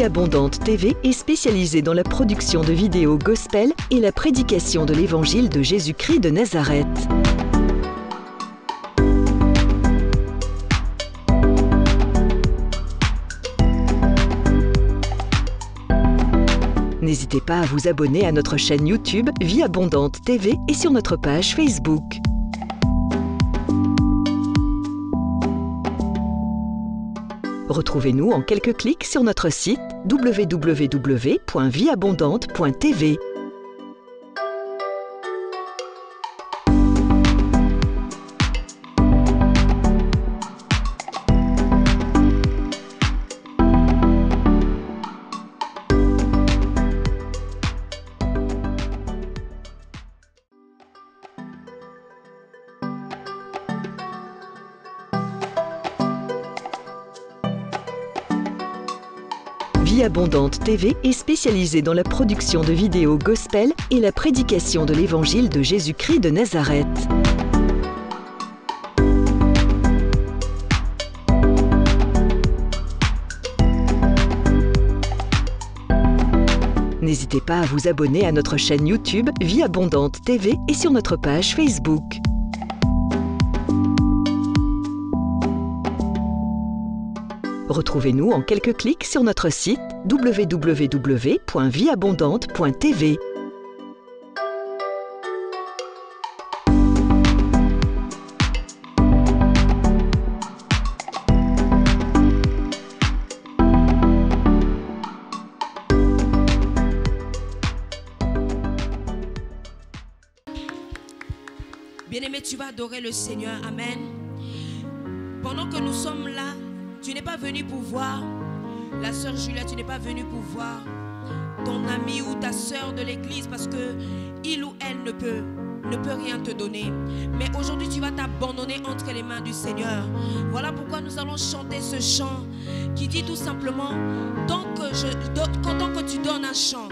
Vie Abondante TV est spécialisée dans la production de vidéos gospel et la prédication de l'évangile de Jésus-Christ de Nazareth. N'hésitez pas à vous abonner à notre chaîne YouTube Vie Abondante TV et sur notre page Facebook. Retrouvez-nous en quelques clics sur notre site www.vieabondante.tv. Vie Abondante TV est spécialisée dans la production de vidéos gospel et la prédication de l'évangile de Jésus-Christ de Nazareth. N'hésitez pas à vous abonner à notre chaîne YouTube Vie Abondante TV et sur notre page Facebook. Retrouvez-nous en quelques clics sur notre site www.vieabondante.tv. Bien-aimé, tu vas adorer le Seigneur. Amen. Pendant que nous sommes là, tu n'es pas venu pour voir la sœur Julia, tu n'es pas venu pour voir ton ami ou ta sœur de l'église parce que il ou elle ne peut rien te donner. Mais aujourd'hui, tu vas t'abandonner entre les mains du Seigneur. Voilà pourquoi nous allons chanter ce chant qui dit tout simplement, tant que tu donnes un chant,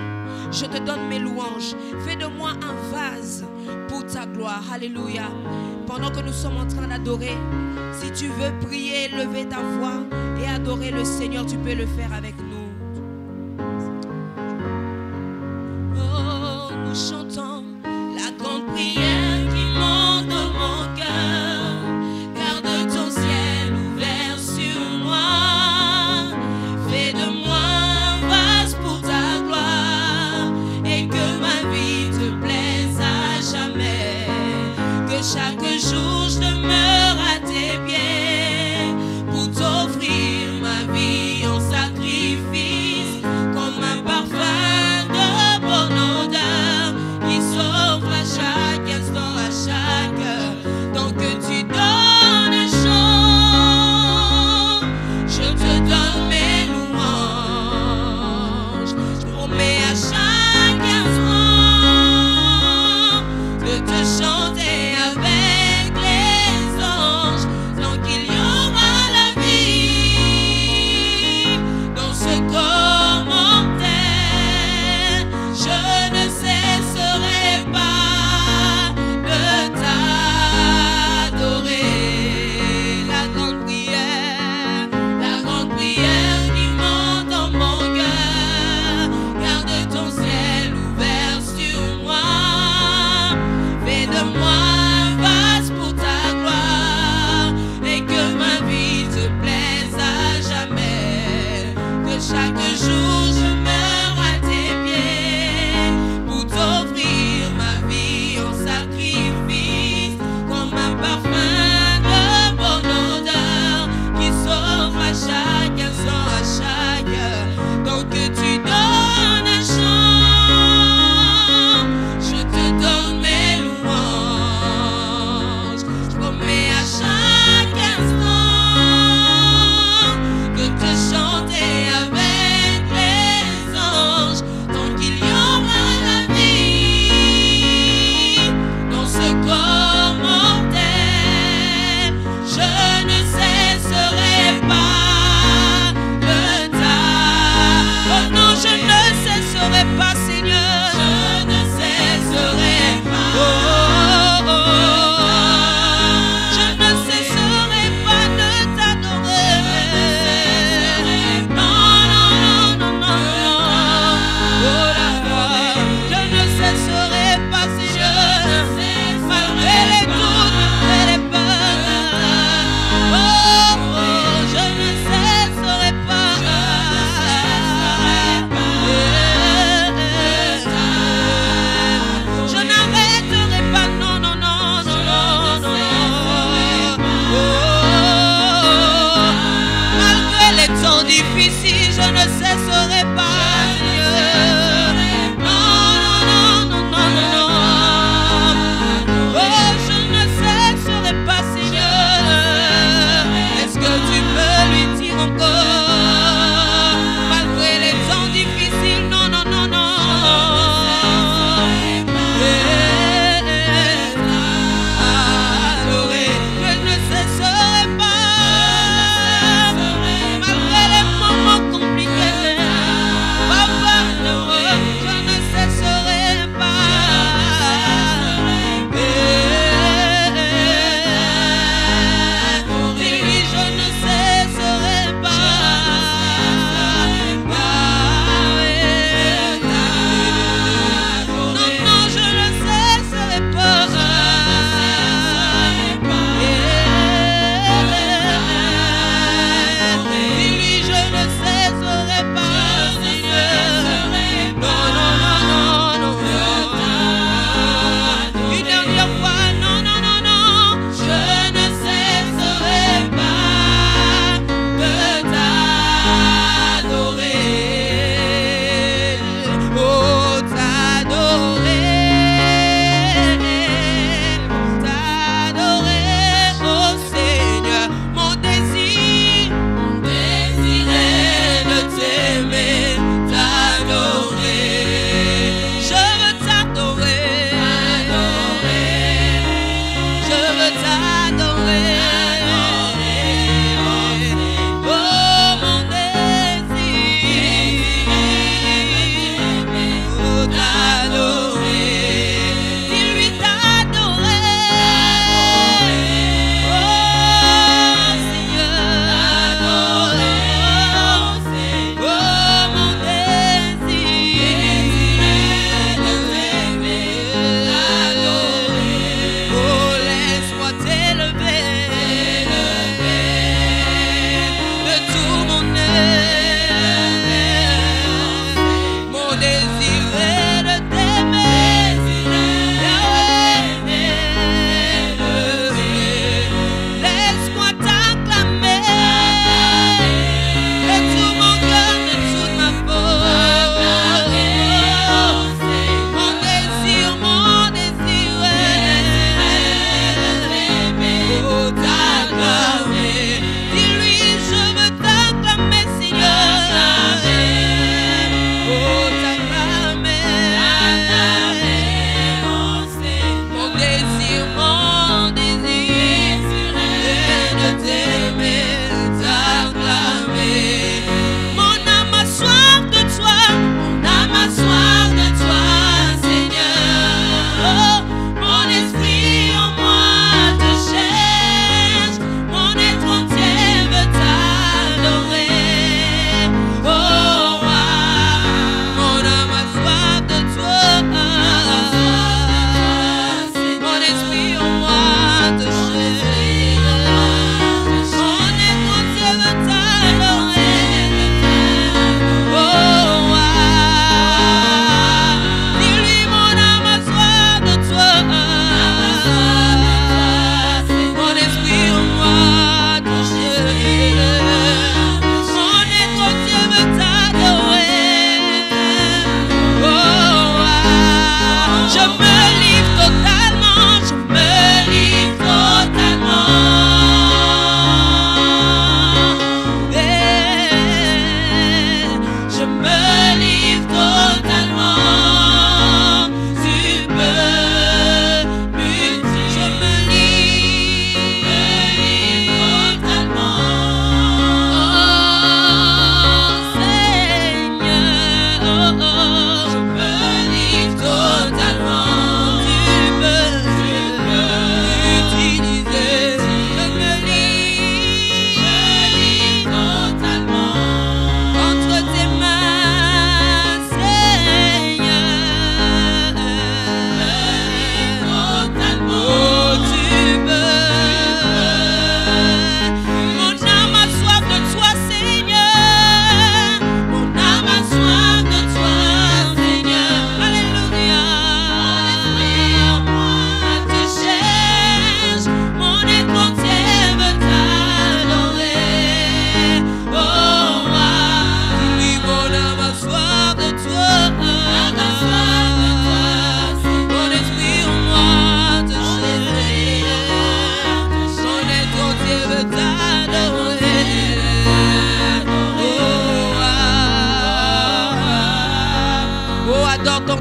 je te donne mes louanges. Fais de moi un vase pour ta gloire. Alléluia. Pendant que nous sommes en train d'adorer, si tu veux prier, lever ta voix et adorer le Seigneur, tu peux le faire avec nous. Oh, nous chantons la grande prière qui monte dans mon cœur. Garde ton ciel ouvert sur moi. Fais de moi un vase pour ta gloire et que ma vie te plaise à jamais. Que chaque jour je demeure à tes pieds pour t'offrir ma vie en sacrifice comme un parfum de bonne odeur qui s'offre à chaque instant, à chaque heure. Tant que tu donnes un chant, je te donne mes louanges. Je promets à chaque instant de te chanter avec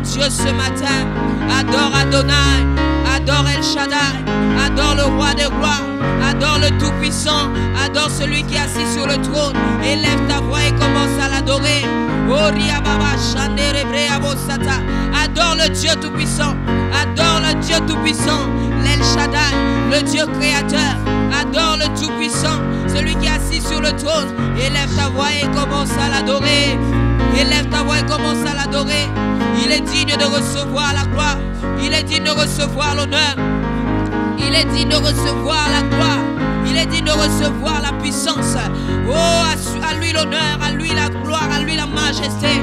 Dieu ce matin. Adore Adonai. Adore El Shaddai. Adore le roi de gloire. Adore le Tout-Puissant. Adore celui qui est assis sur le trône. Élève ta voix et commence à l'adorer. Adore le Dieu Tout-Puissant. Adore le Dieu Tout-Puissant. L'El Shaddai, le Dieu créateur. Adore le Tout-Puissant, celui qui est assis sur le trône. Élève ta voix et commence à l'adorer. Élève ta voix et commence à l'adorer. Il est digne de recevoir la gloire. Il est digne de recevoir l'honneur. Il est digne de recevoir la gloire. Il est digne de recevoir la puissance. Oh, à lui l'honneur, à lui la gloire, à lui la majesté.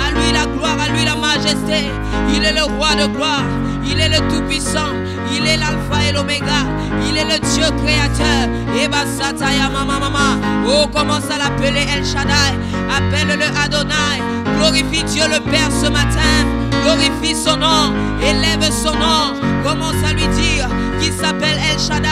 À lui la gloire, à lui la majesté. Il est le roi de gloire. Il est le Tout-Puissant. Il est l'alpha et l'oméga. Il est le Dieu créateur. Oh, commence à l'appeler El Shaddai. Appelle-le Adonai. Glorifie Dieu le Père ce matin. Glorifie son nom. Élève son nom. Commence à lui dire qu'il s'appelle El Shaddai.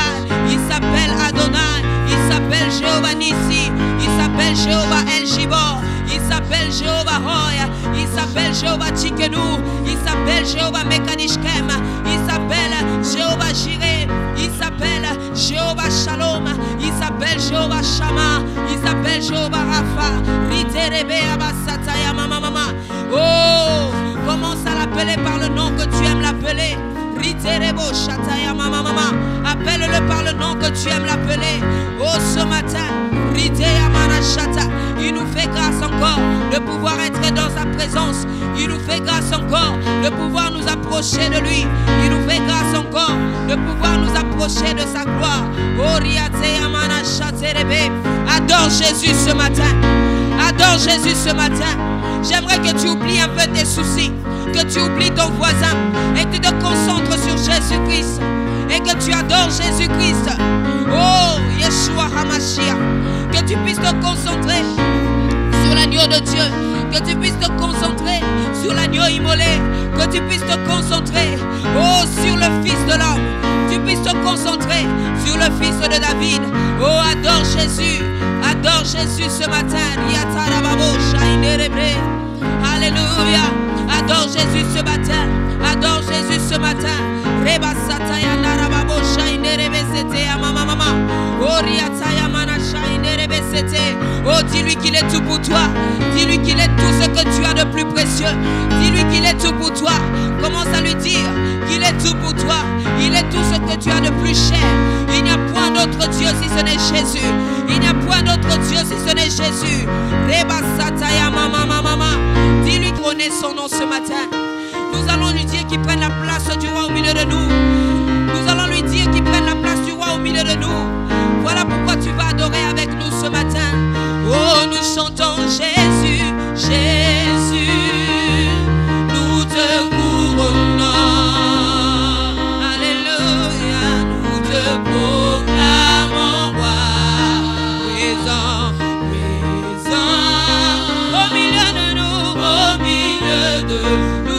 Il s'appelle Adonai. Il s'appelle Jéhovah Nissi. Il s'appelle Jéhovah El Gibor. Il s'appelle Jéhovah Roy. Il s'appelle Jéhovah Tchikenu. Il s'appelle Jéhovah Mekanishkem. Il s'appelle Jéhovah Jireh. Il s'appelle Jéhovah Shalom. Il s'appelle Jéhovah Shama. Il s'appelle Jéhovah Rapha. Riterebe Abasataya Mama Mama. Oh, commence à l'appeler par le nom que tu aimes l'appeler. Riterebo Shataya Mama Mama. Appelle-le par le nom que tu aimes l'appeler. Oh, ce matin, Ritea Manashata. Il nous fait grâce encore de pouvoir être dans sa présence. Il nous fait grâce encore de pouvoir nous approcher de lui. Il nous fait grâce encore de pouvoir nous approcher de sa gloire. Oh, Riatea Manashata Rebe. Adore Jésus ce matin. Adore Jésus ce matin. J'aimerais que tu oublies un peu tes soucis, que tu oublies ton voisin et que tu te concentres sur Jésus-Christ et que tu adores Jésus-Christ. Oh, Yeshua HaMashiach. Que tu puisses te concentrer sur l'agneau de Dieu. Que tu puisses te concentrer sur l'agneau immolé. Que tu puisses te concentrer, oh, sur le Fils de l'homme. Tu puisses te concentrer sur le Fils de David. Oh, adore Jésus. Adore Jésus ce matin. Alléluia. Adore Jésus ce matin. Adore Jésus ce matin. Reba sataya narababo shaine rebesete mama mama. Oriataya mana shaine rebesete. Oh, dis-lui qu'il est tout pour toi. Dis-lui qu'il est tout ce que tu as de plus précieux. Dis-lui qu'il est tout pour toi. Commence à lui dire qu'il est tout pour toi. Il est tout ce que tu as de plus cher. Il n'y a point d'autre Dieu si ce n'est Jésus. Il n'y a point d'autre Dieu si ce n'est Jésus. Reba sataya mama mama mama. Dis-lui qu'on est son nom ce matin. Nous allons lui dire qu'il prenne la place du roi au milieu de nous. Nous allons lui dire qu'il prenne la place du roi au milieu de nous. Voilà pourquoi tu vas adorer avec nous ce matin. Oh, nous chantons Jésus, Jésus, nous te couronnons. Alléluia, nous te proclamons roi. Présent, présent, au milieu de nous, au milieu de nous.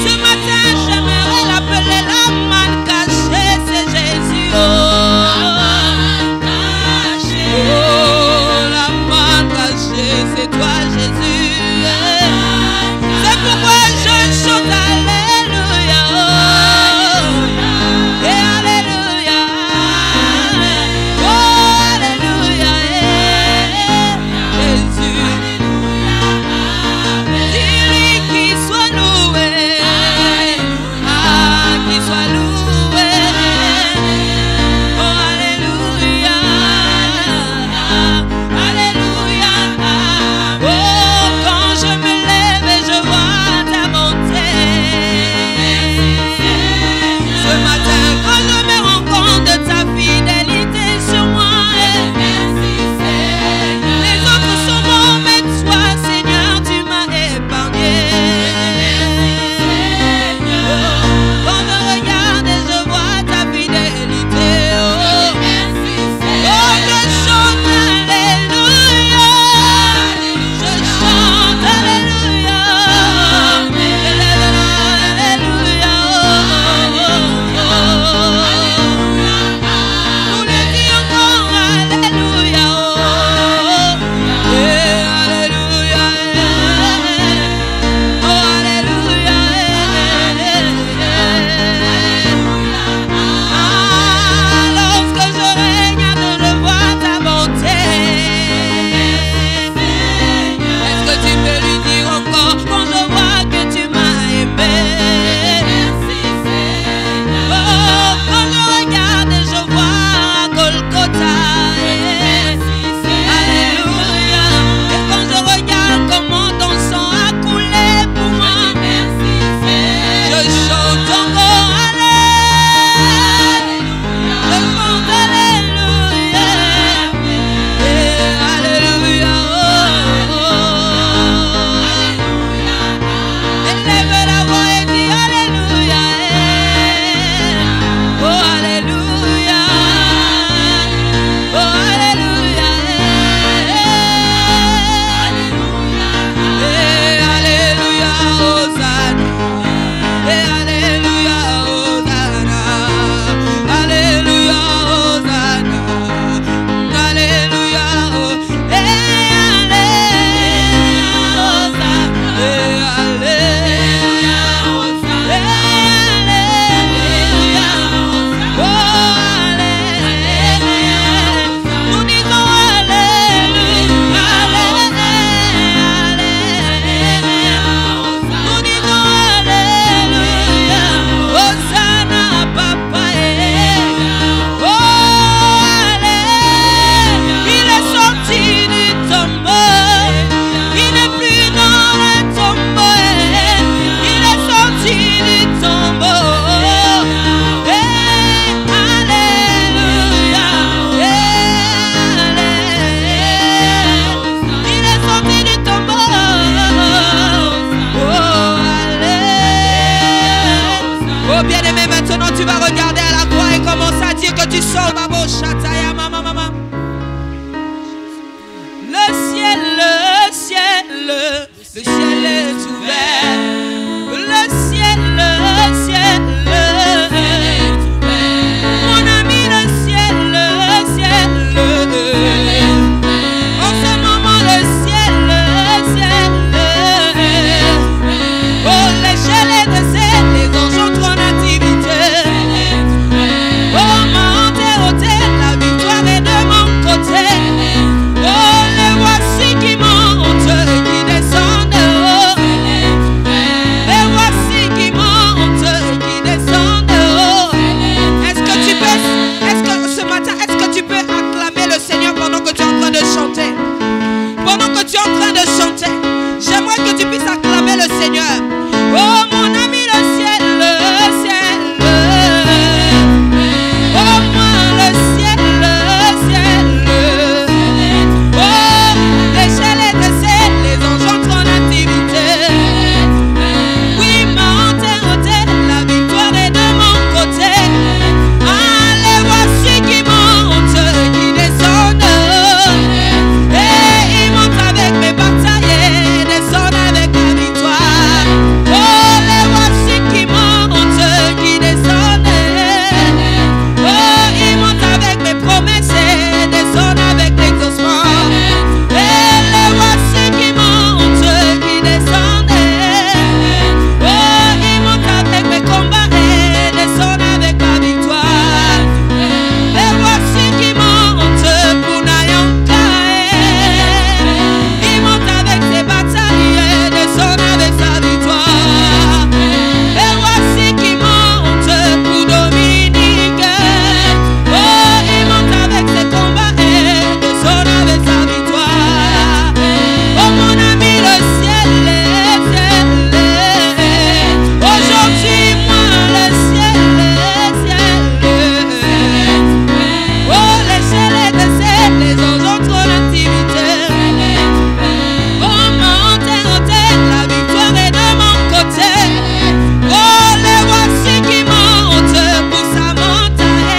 Ce matin, j'aimerais l'appeler la manne cachée. Oh bien-aimé, maintenant tu vas regarder à la croix et commencer à dire que tu sors. Le ciel est ouvert. Le ciel. Mon ami, le ciel. En ce moment, le ciel. Oh, les ciels est dressé, les anges entrent en activité. Oh, ma ôté, la victoire est de mon côté. Oh, les voici qui montent, qui descendent. Les voici qui montent, qui descendent. Est-ce que ce matin, est-ce que tu peux acclamer le Seigneur pendant que tu es en train de chanter? Pendant que tu es en train de chanter, j'aimerais que tu puisses acclamer le Seigneur. Oh mon ami, le ciel. Oh moi, le ciel. Oh, les ciels est dressé, les anges entrent en activité. Oui, ma ôté, la victoire est de mon côté. Ah, les voici qui montent, qui descendent. Et ils montent avec mes batailles et descendent avec la victoire. Oh, les voici qui montent, qui descendent. Oh, ils montent avec mes promesses et descendent avec l'exaucement. Et les voici qui montent, qui descendent. Oh, ils montent avec mes combats et descendent avec la victoire. Les voici qui montent pour Nayanka. Ils montent avec ses batailles et descendent avec sa victoire. Les voici qui montent pour Dominique. Oh, ils montent avec ses combats et descendent avec sa victoire. Oh mon ami, le ciel. Aujourd'hui, moi, le ciel. Oh, les ciels est dressé, les anges entrent en activité. Oh, ma ôté, la victoire est de mon côté. Oh, les voici qui montent pour sa montagne.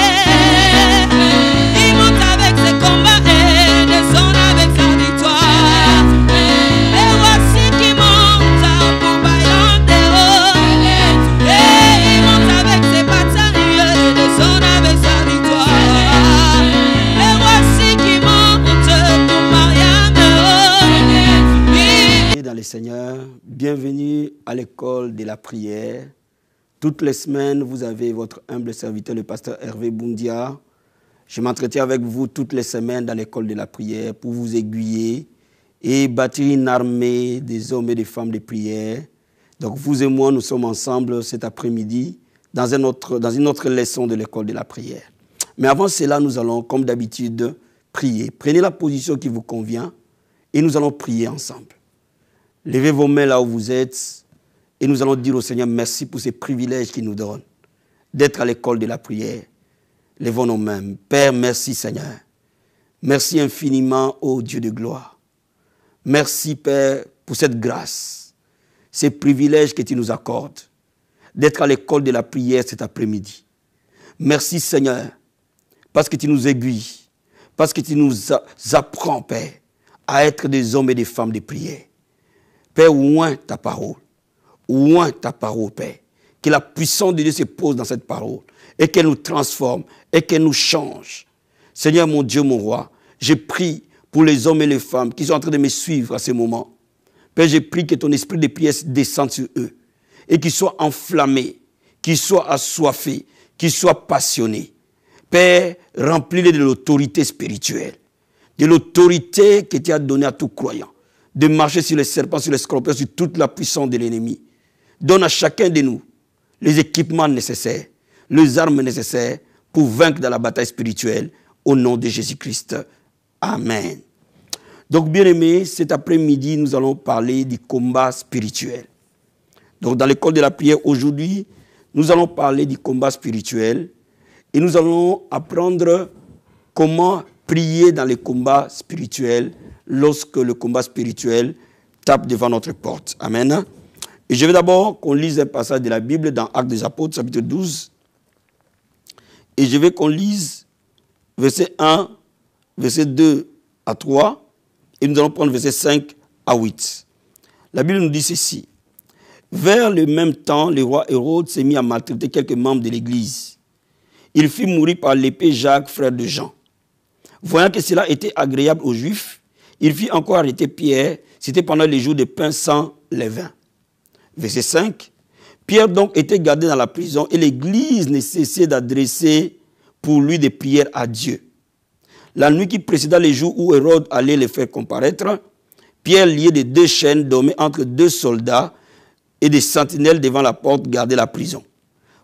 Ils montent avec ses combats et descendent avec sa victoire. Les voici qui montent pour Bayonne. Et ils montent avec ses batailles et descendent avec sa victoire. Les voici qui montent pour Marianne. Dans les Seigneurs, bienvenue à l'école de la prière. Toutes les semaines, vous avez votre humble serviteur, le pasteur Hervé Boundia. Je m'entretiens avec vous toutes les semaines dans l'école de la prière pour vous aiguiller et bâtir une armée des hommes et des femmes de prière. Donc vous et moi, nous sommes ensemble cet après-midi dans une autre leçon de l'école de la prière. Mais avant cela, nous allons, comme d'habitude, prier. Prenez la position qui vous convient et nous allons prier ensemble. Levez vos mains là où vous êtes et nous allons dire au Seigneur merci pour ces privilèges qu'il nous donne d'être à l'école de la prière. Levons nos mains. Père, merci Seigneur. Merci infiniment, ô Dieu de gloire. Merci Père pour cette grâce, ces privilèges que tu nous accordes d'être à l'école de la prière cet après-midi. Merci Seigneur parce que tu nous aiguilles, parce que tu nous apprends Père à être des hommes et des femmes de prière. Père, oint ta parole, Père. Que la puissance de Dieu se pose dans cette parole et qu'elle nous transforme et qu'elle nous change. Seigneur, mon Dieu, mon roi, je prie pour les hommes et les femmes qui sont en train de me suivre à ce moment. Père, je prie que ton esprit de prière descende sur eux et qu'ils soient enflammés, qu'ils soient assoiffés, qu'ils soient passionnés. Père, remplis-les de l'autorité spirituelle, de l'autorité que tu as donnée à tout croyant, de marcher sur les serpents, sur les scorpions, sur toute la puissance de l'ennemi. Donne à chacun de nous les équipements nécessaires, les armes nécessaires pour vaincre dans la bataille spirituelle au nom de Jésus-Christ. Amen. Donc, bien-aimés, cet après-midi, nous allons parler du combat spirituel. Donc, dans l'école de la prière, aujourd'hui, nous allons parler du combat spirituel et nous allons apprendre comment prier dans les combats spirituels lorsque le combat spirituel tape devant notre porte. Amen. Et je vais d'abord qu'on lise un passage de la Bible dans Actes des Apôtres, chapitre 12. Et je vais qu'on lise verset 1, verset 2 à 3. Et nous allons prendre verset 5 à 8. La Bible nous dit ceci. Vers le même temps, le roi Hérode s'est mis à maltraiter quelques membres de l'Église. Il fit mourir par l'épée Jacques, frère de Jean. Voyant que cela était agréable aux Juifs, il fit encore arrêter Pierre. C'était pendant les jours de pain sans levain. Verset 5. Pierre donc était gardé dans la prison et l'Église ne cessait d'adresser pour lui des prières à Dieu. La nuit qui précéda les jours où Hérode allait les faire comparaître, Pierre, lié de 2 chaînes, dormait entre 2 soldats et des sentinelles devant la porte gardaient la prison.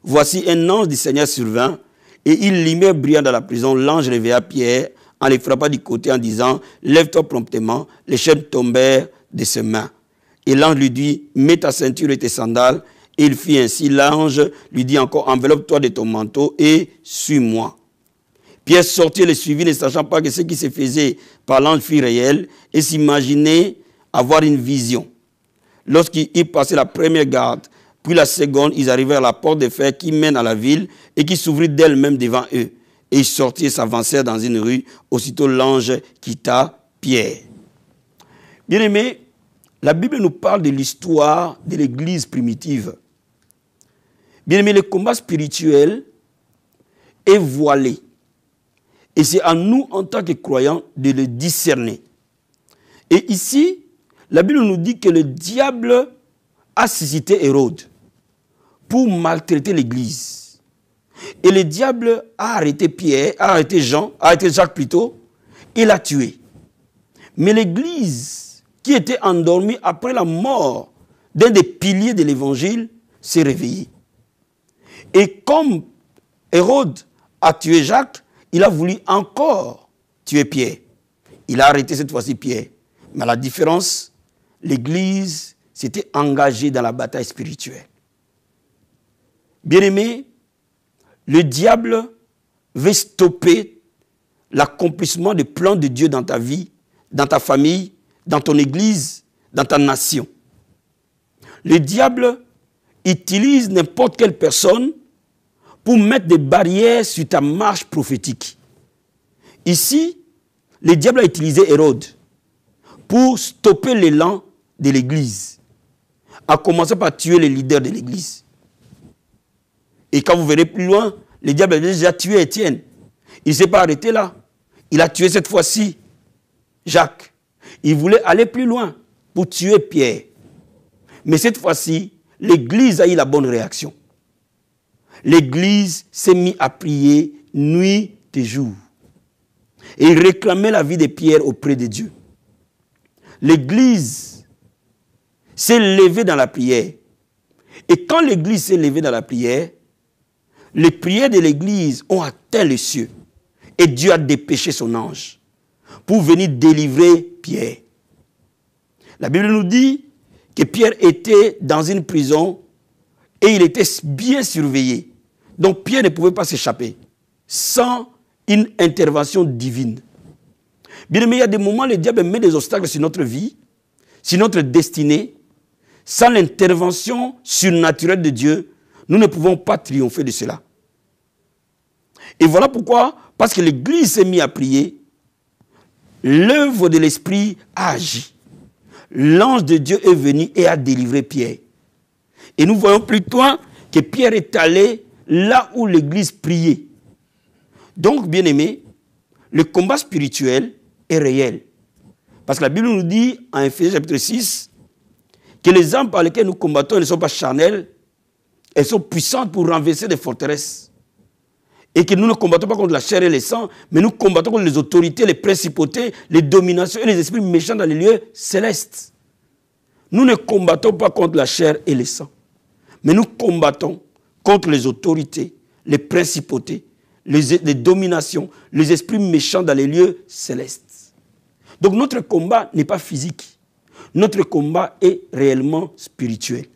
Voici un ange du Seigneur survint et il lumière brillant dans la prison. L'ange réveilla Pierre en les frappant du côté en disant « Lève-toi promptement ». Les chaînes tombèrent de ses mains. Et l'ange lui dit « Mets ta ceinture et tes sandales ». Et il fit ainsi. L'ange lui dit encore « Enveloppe-toi de ton manteau et suis-moi ». Pierre sortit et le suivit, ne sachant pas que ce qui se faisait par l'ange fut réel et s'imaginait avoir une vision. Lorsqu'ils passaient la première garde, puis la seconde, ils arrivèrent à la porte de fer qui mène à la ville et qui s'ouvrit d'elle-même devant eux. Et ils sortirent et s'avancèrent dans une rue. Aussitôt l'ange quitta Pierre. Bien-aimés, la Bible nous parle de l'histoire de l'Église primitive. Bien-aimés, le combat spirituel est voilé. Et c'est à nous, en tant que croyants, de le discerner. Et ici, la Bible nous dit que le diable a suscité Hérode pour maltraiter l'Église. Et le diable a arrêté Pierre, a arrêté Jacques plutôt, et l'a tué. Mais l'Église, qui était endormie après la mort d'un des piliers de l'Évangile, s'est réveillée. Et comme Hérode a tué Jacques, il a voulu encore tuer Pierre. Il a arrêté cette fois-ci Pierre. Mais à la différence, l'Église s'était engagée dans la bataille spirituelle. Bien-aimé, le diable veut stopper l'accomplissement des plans de Dieu dans ta vie, dans ta famille, dans ton Église, dans ta nation. Le diable utilise n'importe quelle personne pour mettre des barrières sur ta marche prophétique. Ici, le diable a utilisé Hérode pour stopper l'élan de l'Église, à commencer par tuer les leaders de l'Église. Et quand vous verrez plus loin, le diable a déjà tué Étienne. Il ne s'est pas arrêté là. Il a tué cette fois-ci Jacques. Il voulait aller plus loin pour tuer Pierre. Mais cette fois-ci, l'Église a eu la bonne réaction. L'Église s'est mise à prier nuit et jour. Et il réclamait la vie de Pierre auprès de Dieu. L'Église s'est levée dans la prière. Et quand l'Église s'est levée dans la prière, les prières de l'Église ont atteint les cieux. Et Dieu a dépêché son ange pour venir délivrer Pierre. La Bible nous dit que Pierre était dans une prison et il était bien surveillé. Donc Pierre ne pouvait pas s'échapper sans une intervention divine. Bien aimé, il y a des moments où le diable met des obstacles sur notre vie, sur notre destinée. Sans l'intervention surnaturelle de Dieu, nous ne pouvons pas triompher de cela. Et voilà pourquoi, parce que l'Église s'est mise à prier, l'œuvre de l'Esprit a agi. L'ange de Dieu est venu et a délivré Pierre. Et nous voyons plutôt que Pierre est allé là où l'Église priait. Donc, bien aimé, le combat spirituel est réel. Parce que la Bible nous dit, en Éphésiens chapitre 6, que les armes par lesquelles nous combattons ne sont pas charnelles, elles sont puissantes pour renverser des forteresses. Et que nous ne combattons pas contre la chair et le sang, mais nous combattons contre les autorités, les principautés, les dominations et les esprits méchants dans les lieux célestes. Nous ne combattons pas contre la chair et le sang, mais nous combattons contre les autorités, les principautés, les dominations, les esprits méchants dans les lieux célestes. Donc notre combat n'est pas physique. Notre combat est réellement spirituel.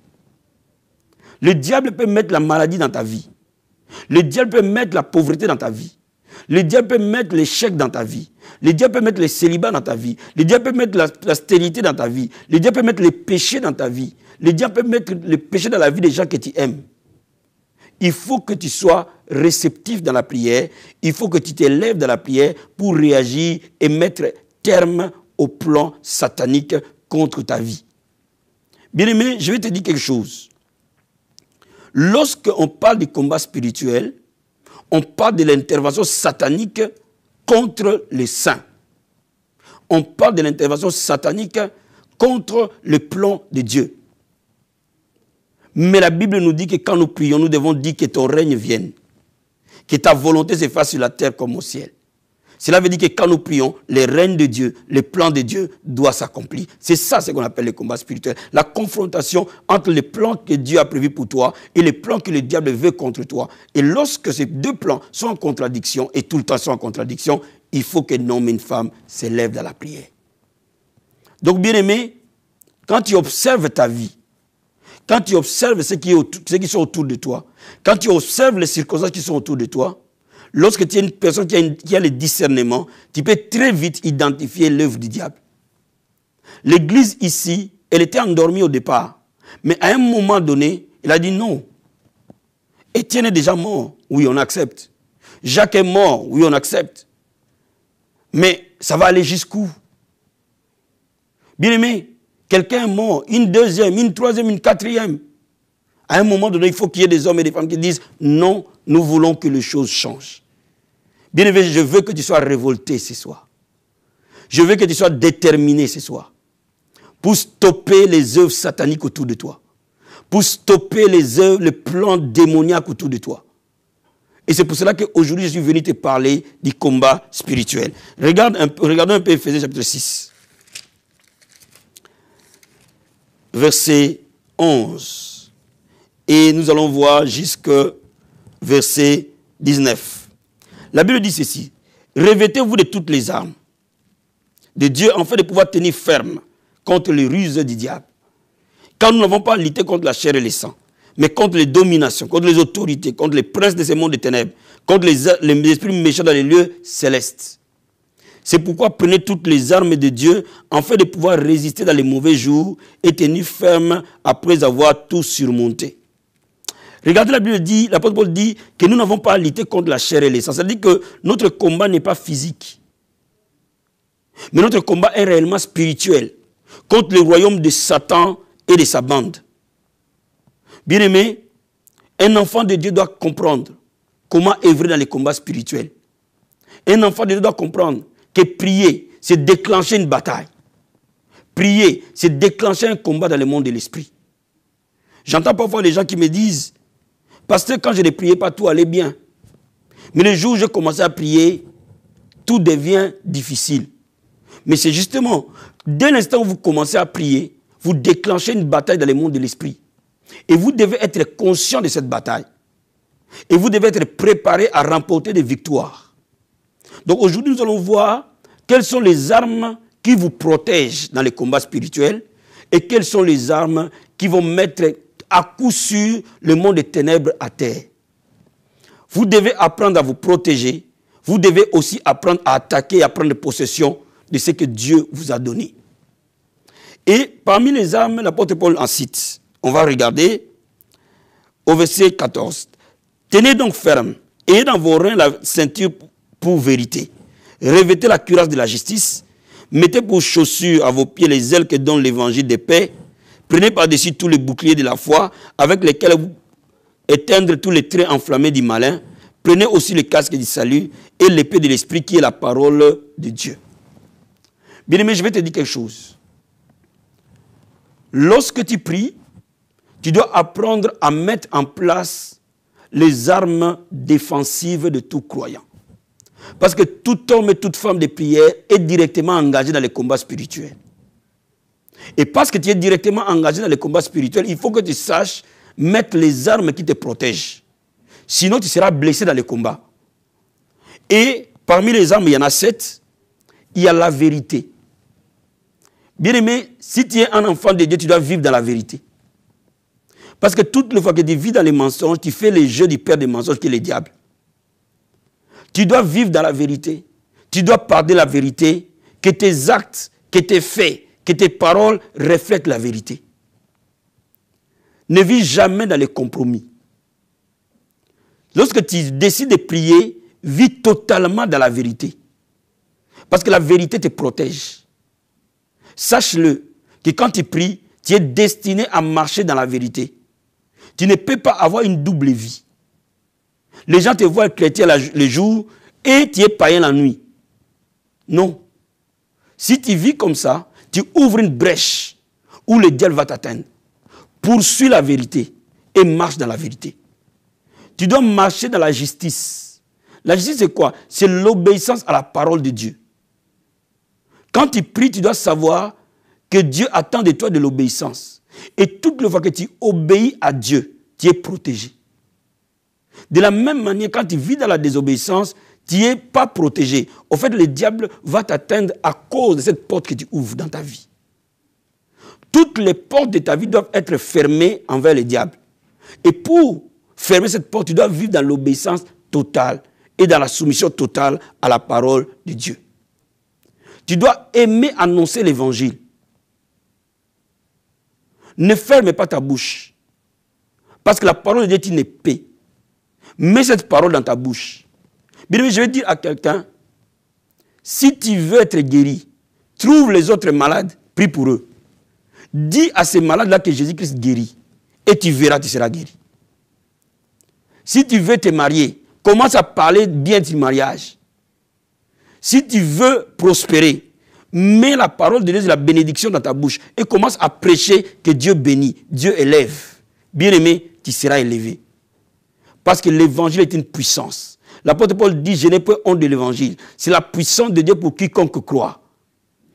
Le diable peut mettre la maladie dans ta vie. Le diable peut mettre la pauvreté dans ta vie. Le diable peut mettre l'échec dans ta vie. Le diable peut mettre le célibat dans ta vie. Le diable peut mettre la stérilité dans ta vie. Le diable peut mettre les péchés dans ta vie. Le diable peut mettre les péchés dans la vie des gens que tu aimes. Il faut que tu sois réceptif dans la prière. Il faut que tu t'élèves dans la prière pour réagir et mettre terme au plan satanique contre ta vie. Bien-aimé, je vais te dire quelque chose. Lorsqu'on parle du combat spirituel, on parle de l'intervention satanique contre les saints. On parle de l'intervention satanique contre le plan de Dieu. Mais la Bible nous dit que quand nous prions, nous devons dire que ton règne vienne, que ta volonté se fasse sur la terre comme au ciel. Cela veut dire que quand nous prions, les règnes de Dieu, les plans de Dieu doivent s'accomplir. C'est ça ce qu'on appelle le combat spirituel. La confrontation entre les plans que Dieu a prévus pour toi et les plans que le diable veut contre toi. Et lorsque ces deux plans sont en contradiction, et tout le temps sont en contradiction, il faut qu'un homme et une femme s'élèvent dans la prière. Donc, bien-aimé, quand tu observes ta vie, quand tu observes ceux qui sont autour de toi, quand tu observes les circonstances qui sont autour de toi, lorsque tu es une personne qui a le discernement, tu peux très vite identifier l'œuvre du diable. L'église ici, elle était endormie au départ. Mais à un moment donné, elle a dit non. Étienne est déjà mort. Oui, on accepte. Jacques est mort. Oui, on accepte. Mais ça va aller jusqu'où? Bien-aimé, quelqu'un est mort. Une deuxième, une troisième, une quatrième. À un moment donné, il faut qu'il y ait des hommes et des femmes qui disent non, nous voulons que les choses changent. Bien-aimé, je veux que tu sois révolté ce soir. Je veux que tu sois déterminé ce soir. Pour stopper les œuvres sataniques autour de toi. Pour stopper les plans démoniaques autour de toi. Et c'est pour cela qu'aujourd'hui, je suis venu te parler du combat spirituel. Regardons un peu Ephésiens chapitre 6. Verset 11. Et nous allons voir jusqu'au verset 19. La Bible dit ceci. Revêtez-vous de toutes les armes de Dieu afin de pouvoir tenir ferme contre les ruses du diable. Car nous n'avons pas à lutter contre la chair et le sang, mais contre les dominations, contre les autorités, contre les princes de ce monde des ténèbres, contre les esprits méchants dans les lieux célestes. C'est pourquoi prenez toutes les armes de Dieu afin de pouvoir résister dans les mauvais jours et tenir ferme après avoir tout surmonté. Regardez, la Bible dit, l'apôtre Paul dit que nous n'avons pas à lutter contre la chair et le sang. C'est-à-dire que notre combat n'est pas physique. Mais notre combat est réellement spirituel. Contre le royaume de Satan et de sa bande. Bien-aimé, un enfant de Dieu doit comprendre comment œuvrer dans les combats spirituels. Un enfant de Dieu doit comprendre que prier, c'est déclencher une bataille. Prier, c'est déclencher un combat dans le monde de l'esprit. J'entends parfois les gens qui me disent, pasteur, quand je ne priais pas, tout allait bien. Mais le jour où j'ai commencé à prier, tout devient difficile. Mais c'est justement, dès l'instant où vous commencez à prier, vous déclenchez une bataille dans le monde de l'esprit. Et vous devez être conscient de cette bataille. Et vous devez être préparé à remporter des victoires. Donc aujourd'hui, nous allons voir quelles sont les armes qui vous protègent dans les combats spirituels et quelles sont les armes qui vont mettre à coup sûr le monde des ténèbres à terre. Vous devez apprendre à vous protéger. Vous devez aussi apprendre à attaquer et à prendre possession de ce que Dieu vous a donné. Et parmi les armes, l'apôtre Paul en cite. On va regarder au verset 14. Tenez donc ferme, ayez dans vos reins la ceinture pour vérité. Revêtez la cuirasse de la justice. Mettez pour chaussures à vos pieds les ailes que donne l'évangile de paix. Prenez par-dessus tous les boucliers de la foi avec lesquels vous éteindre tous les traits enflammés du malin. Prenez aussi le casque du salut et l'épée de l'esprit qui est la parole de Dieu. Bien-aimé, je vais te dire quelque chose. Lorsque tu pries, tu dois apprendre à mettre en place les armes défensives de tout croyant. Parce que tout homme et toute femme de prière est directement engagé dans les combats spirituels. Et parce que tu es directement engagé dans les combats spirituels, il faut que tu saches mettre les armes qui te protègent. Sinon, tu seras blessé dans les combats. Et parmi les armes, il y en a 7. Il y a la vérité. Bien-aimé, si tu es un enfant de Dieu, tu dois vivre dans la vérité. Parce que toutes les fois que tu vis dans les mensonges, tu fais les jeux du père des mensonges qui est le diable. Tu dois vivre dans la vérité. Tu dois parler la vérité, que tes actes, que tes faits, que tes paroles reflètent la vérité. Ne vis jamais dans les compromis. Lorsque tu décides de prier, vis totalement dans la vérité. Parce que la vérité te protège. Sache-le, que quand tu pries, tu es destiné à marcher dans la vérité. Tu ne peux pas avoir une double vie. Les gens te voient chrétien le jour et tu es païen la nuit. Non. Si tu vis comme ça, tu ouvres une brèche où le diable va t'atteindre. Poursuis la vérité et marche dans la vérité. Tu dois marcher dans la justice. La justice, c'est quoi? C'est l'obéissance à la parole de Dieu. Quand tu pries, tu dois savoir que Dieu attend de toi de l'obéissance. Et toutes les fois que tu obéis à Dieu, tu es protégé. De la même manière, quand tu vis dans la désobéissance, tu n'es pas protégé. Au fait, le diable va t'atteindre à cause de cette porte que tu ouvres dans ta vie. Toutes les portes de ta vie doivent être fermées envers le diable. Et pour fermer cette porte, tu dois vivre dans l'obéissance totale et dans la soumission totale à la parole de Dieu. Tu dois aimer annoncer l'évangile. Ne ferme pas ta bouche. Parce que la parole de Dieu est une épée. Mets cette parole dans ta bouche. Bien, je vais dire à quelqu'un, si tu veux être guéri, trouve les autres malades, prie pour eux. Dis à ces malades-là que Jésus-Christ guérit. Et tu verras, tu seras guéri. Si tu veux te marier, commence à parler bien du mariage. Si tu veux prospérer, mets la parole de Dieu, la bénédiction dans ta bouche et commence à prêcher que Dieu bénit, Dieu élève. Bien-aimé, tu seras élevé. Parce que l'évangile est une puissance. L'apôtre Paul dit, je n'ai pas honte de l'évangile. C'est la puissance de Dieu pour quiconque croit.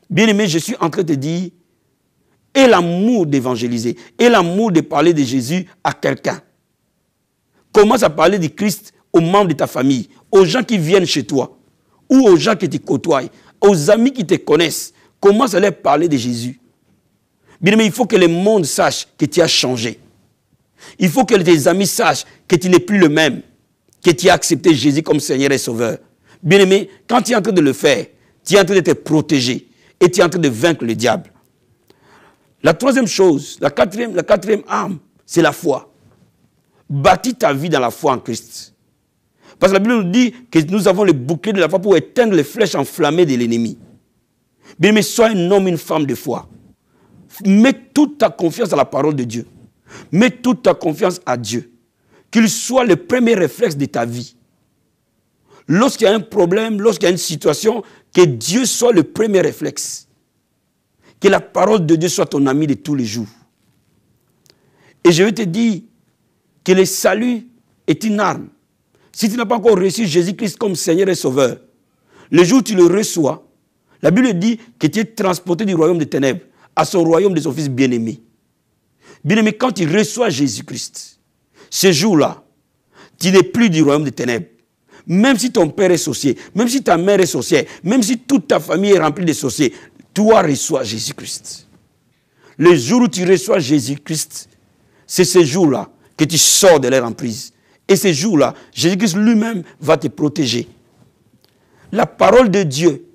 Bien-aimé, je suis en train de te dire, aie l'amour d'évangéliser, aie l'amour de parler de Jésus à quelqu'un. Commence à parler de Christ aux membres de ta famille, aux gens qui viennent chez toi, ou aux gens qui te côtoient, aux amis qui te connaissent. Commence à leur parler de Jésus. Bien-aimé, il faut que le monde sache que tu as changé. Il faut que tes amis sachent que tu n'es plus le même, que tu as accepté Jésus comme Seigneur et Sauveur. Bien-aimé, quand tu es en train de le faire, tu es en train de te protéger et tu es en train de vaincre le diable. La troisième chose, la quatrième arme, c'est la foi. Bâtis ta vie dans la foi en Christ. Parce que la Bible nous dit que nous avons le bouclier de la foi pour éteindre les flèches enflammées de l'ennemi. Bien-aimé, sois un homme, une femme de foi. Mets toute ta confiance à la parole de Dieu. Mets toute ta confiance à Dieu. Qu'il soit le premier réflexe de ta vie. Lorsqu'il y a un problème, lorsqu'il y a une situation, que Dieu soit le premier réflexe. Que la parole de Dieu soit ton ami de tous les jours. Et je vais te dire que le salut est une arme. Si tu n'as pas encore reçu Jésus-Christ comme Seigneur et Sauveur, le jour où tu le reçois, la Bible dit que tu es transporté du royaume des ténèbres à son royaume de son Fils bien-aimé. Bien-aimé, quand tu reçois Jésus-Christ, ce jour-là, tu n'es plus du royaume des ténèbres. Même si ton père est sorcier, même si ta mère est sorcière, même si toute ta famille est remplie de sorciers, toi reçois Jésus-Christ. Le jour où tu reçois Jésus-Christ, c'est ce jour-là que tu sors de leur emprise. Et ce jour-là, Jésus-Christ lui-même va te protéger. La parole de Dieu,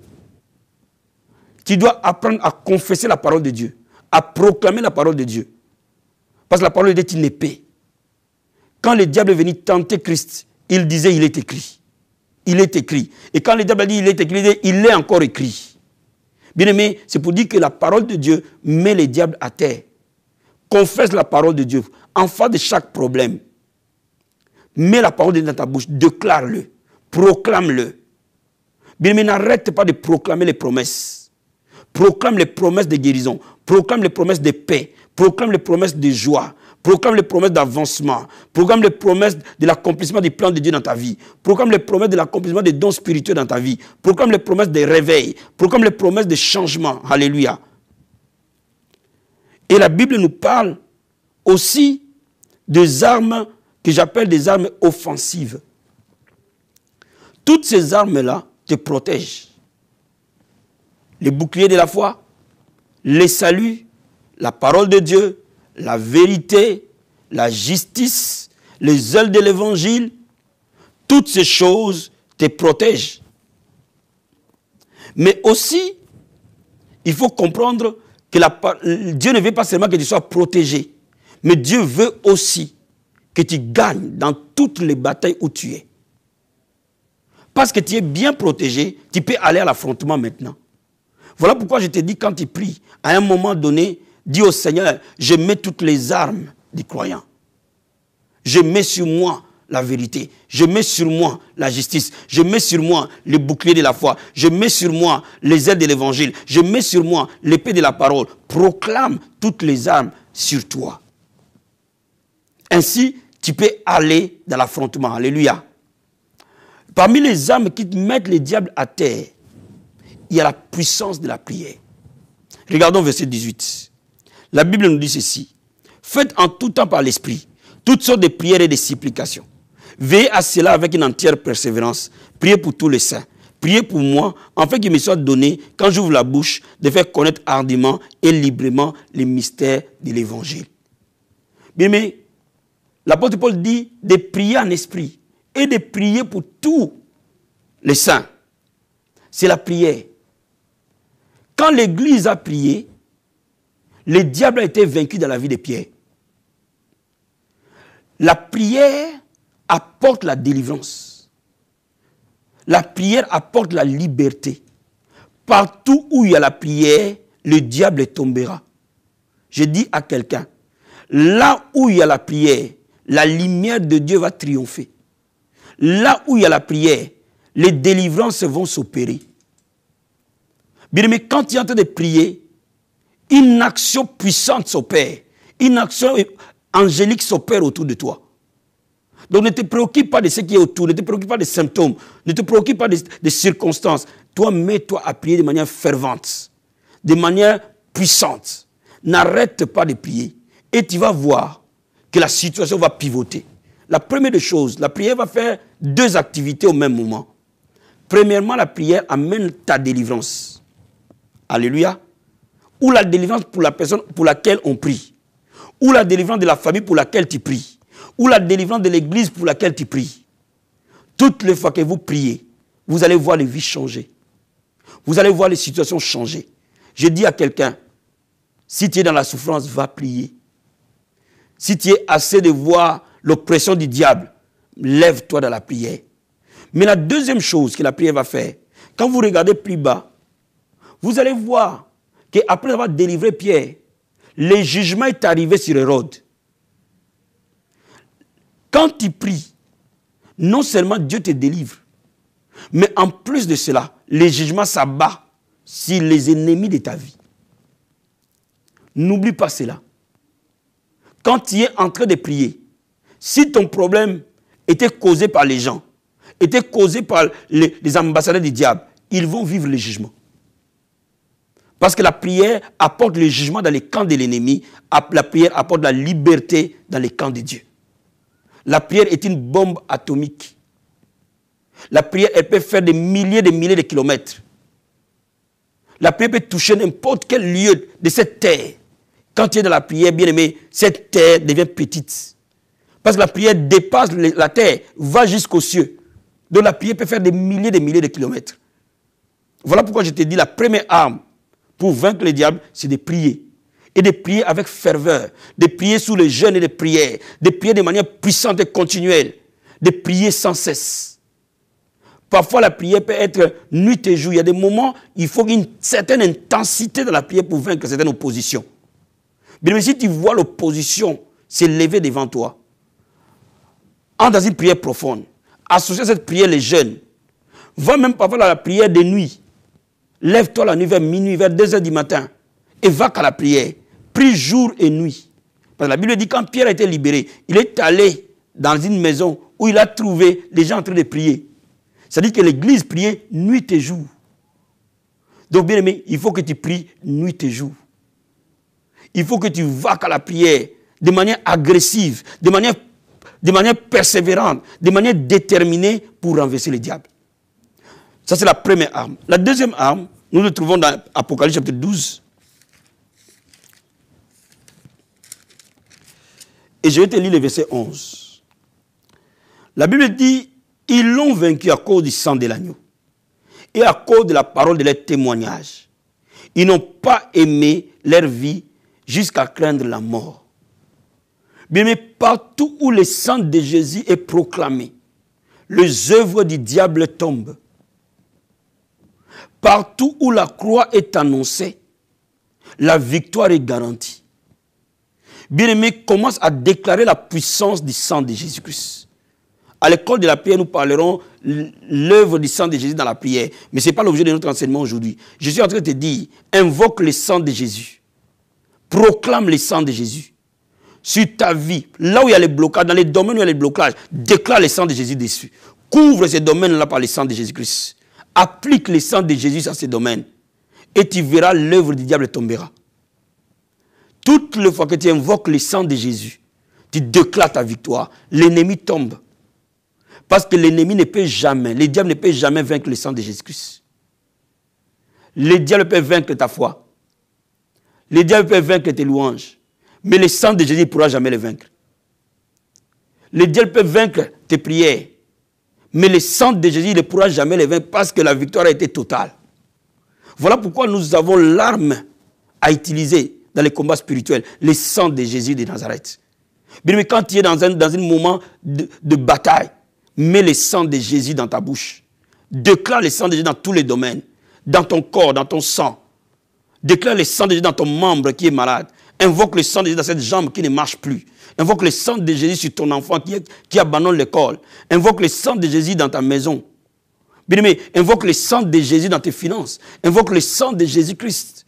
tu dois apprendre à confesser la parole de Dieu, à proclamer la parole de Dieu. Parce que la parole de Dieu est une épée. Quand le diable est venu tenter Christ, il disait, il est écrit. Il est écrit. Et quand le diable a dit, il est écrit, il est encore écrit. Bien aimé, c'est pour dire que la parole de Dieu met le diable à terre. Confesse la parole de Dieu en face de chaque problème. Mets la parole de Dieu dans ta bouche, déclare-le, proclame-le. Bien aimé, n'arrête pas de proclamer les promesses. Proclame les promesses de guérison, proclame les promesses de paix, proclame les promesses de joie, proclame les promesses d'avancement, proclame les promesses de l'accomplissement du plan de Dieu dans ta vie, proclame les promesses de l'accomplissement des dons spirituels dans ta vie, proclame les promesses de réveil, proclame les promesses de changement. Alléluia. Et la Bible nous parle aussi des armes que j'appelle des armes offensives. Toutes ces armes-là te protègent. Les boucliers de la foi, les saluts, la parole de Dieu, la vérité, la justice, les ailes de l'évangile, toutes ces choses te protège. Mais aussi, il faut comprendre que Dieu ne veut pas seulement que tu sois protégé, mais Dieu veut aussi que tu gagnes dans toutes les batailles où tu es. Parce que tu es bien protégé, tu peux aller à l'affrontement maintenant. Voilà pourquoi je te dis, quand tu pries, à un moment donné, dis au Seigneur, je mets toutes les armes du croyant. Je mets sur moi la vérité. Je mets sur moi la justice. Je mets sur moi le bouclier de la foi. Je mets sur moi les ailes de l'évangile. Je mets sur moi l'épée de la parole. Proclame toutes les armes sur toi. Ainsi, tu peux aller dans l'affrontement. Alléluia. Parmi les armes qui mettent le diable à terre, il y a la puissance de la prière. Regardons verset 18. La Bible nous dit ceci. Faites en tout temps par l'esprit toutes sortes de prières et de supplications. Veillez à cela avec une entière persévérance. Priez pour tous les saints. Priez pour moi, afin qu'il me soit donné, quand j'ouvre la bouche, de faire connaître hardiment et librement les mystères de l'évangile. Bien, mais l'apôtre Paul dit de prier en esprit et de prier pour tous les saints. C'est la prière. Quand l'Église a prié, le diable a été vaincu dans la vie de Pierre. La prière apporte la délivrance. La prière apporte la liberté. Partout où il y a la prière, le diable tombera. Je dis à quelqu'un, là où il y a la prière, la lumière de Dieu va triompher. Là où il y a la prière, les délivrances vont s'opérer. Bien aimé, quand tu es en train de prier, une action puissante s'opère. Une action angélique s'opère autour de toi. Donc ne te préoccupe pas de ce qui est autour, ne te préoccupe pas des symptômes, ne te préoccupe pas des circonstances. Toi, mets-toi à prier de manière fervente, de manière puissante. N'arrête pas de prier. Et tu vas voir que la situation va pivoter. La première des choses, la prière va faire deux activités au même moment. Premièrement, la prière amène ta délivrance. Alléluia. Ou la délivrance pour la personne pour laquelle on prie. Ou la délivrance de la famille pour laquelle tu pries. Ou la délivrance de l'église pour laquelle tu pries. Toutes les fois que vous priez, vous allez voir les vies changer. Vous allez voir les situations changer. Je dis à quelqu'un, si tu es dans la souffrance, va prier. Si tu es assez de voir l'oppression du diable, lève-toi dans la prière. Mais la deuxième chose que la prière va faire, quand vous regardez plus bas, vous allez voir qu'après avoir délivré Pierre, le jugement est arrivé sur Hérode. Quand tu pries, non seulement Dieu te délivre, mais en plus de cela, le jugement s'abat sur les ennemis de ta vie. N'oublie pas cela. Quand tu es en train de prier, si ton problème était causé par les gens, était causé par les ambassadeurs du diable, ils vont vivre le jugement. Parce que la prière apporte le jugement dans les camps de l'ennemi, la prière apporte la liberté dans les camps de Dieu. La prière est une bombe atomique. La prière, elle peut faire des milliers de kilomètres. La prière peut toucher n'importe quel lieu de cette terre. Quand tu es dans la prière, bien aimé, cette terre devient petite. Parce que la prière dépasse la terre, va jusqu'aux cieux. Donc la prière peut faire des milliers de kilomètres. Voilà pourquoi je te dis, la première arme pour vaincre le diable, c'est de prier. Et de prier avec ferveur, de prier sous le jeûne et de prière, de prier de manière puissante et continuelle, de prier sans cesse. Parfois, la prière peut être nuit et jour. Il y a des moments, il faut une certaine intensité dans la prière pour vaincre certaines oppositions. Mais si tu vois l'opposition s'élever devant toi, entre dans une prière profonde, associe à cette prière les jeûnes, va même parfois dans la prière de nuit. Lève-toi la nuit vers minuit, vers 2 heures du matin, et va qu'à la prière. Prie jour et nuit. Parce que la Bible dit quand Pierre a été libéré, il est allé dans une maison où il a trouvé les gens en train de prier. C'est-à-dire que l'église priait nuit et jour. Donc bien aimé, il faut que tu pries nuit et jour. Il faut que tu vas qu'à la prière de manière agressive, de manière persévérante, de manière déterminée pour renverser le diable. Ça, c'est la première arme. La deuxième arme, nous le trouvons dans Apocalypse chapitre 12. Et je vais te lire le verset 11. La Bible dit, Ils l'ont vaincu à cause du sang de l'agneau et à cause de la parole de leur témoignage. Ils n'ont pas aimé leur vie jusqu'à craindre la mort. Bien, mais partout où le sang de Jésus est proclamé, les œuvres du diable tombent. Partout où la croix est annoncée, la victoire est garantie. Bien-aimés, commence à déclarer la puissance du sang de Jésus-Christ. À l'école de la prière, nous parlerons l'œuvre du sang de Jésus dans la prière. Mais ce n'est pas l'objet de notre enseignement aujourd'hui. Je suis en train de te dire, invoque le sang de Jésus. Proclame le sang de Jésus. Sur ta vie, là où il y a les blocages, dans les domaines où il y a les blocages, déclare le sang de Jésus dessus. Couvre ces domaines-là par le sang de Jésus-Christ. Applique le sang de Jésus à ces domaines. Et tu verras l'œuvre du diable tombera. Toutes les fois que tu invoques le sang de Jésus, tu déclares ta victoire. L'ennemi tombe. Parce que l'ennemi ne peut jamais, le diable ne peut jamais vaincre le sang de Jésus-Christ. Le diable peut vaincre ta foi. Le diable peut vaincre tes louanges. Mais le sang de Jésus ne pourra jamais le vaincre. Le diable peut vaincre tes prières. Mais le sang de Jésus ne pourra jamais le vaincre parce que la victoire a été totale. Voilà pourquoi nous avons l'arme à utiliser dans les combats spirituels. Le sang de Jésus de Nazareth. Mais quand tu es dans un moment de bataille, mets le sang de Jésus dans ta bouche. Déclare le sang de Jésus dans tous les domaines. Dans ton corps, dans ton sang. Déclare le sang de Jésus dans ton membre qui est malade. Invoque le sang de Jésus dans cette jambe qui ne marche plus. Invoque le sang de Jésus sur ton enfant qui abandonne l'école. Invoque le sang de Jésus dans ta maison. Bien-aimé, invoque le sang de Jésus dans tes finances. Invoque le sang de Jésus-Christ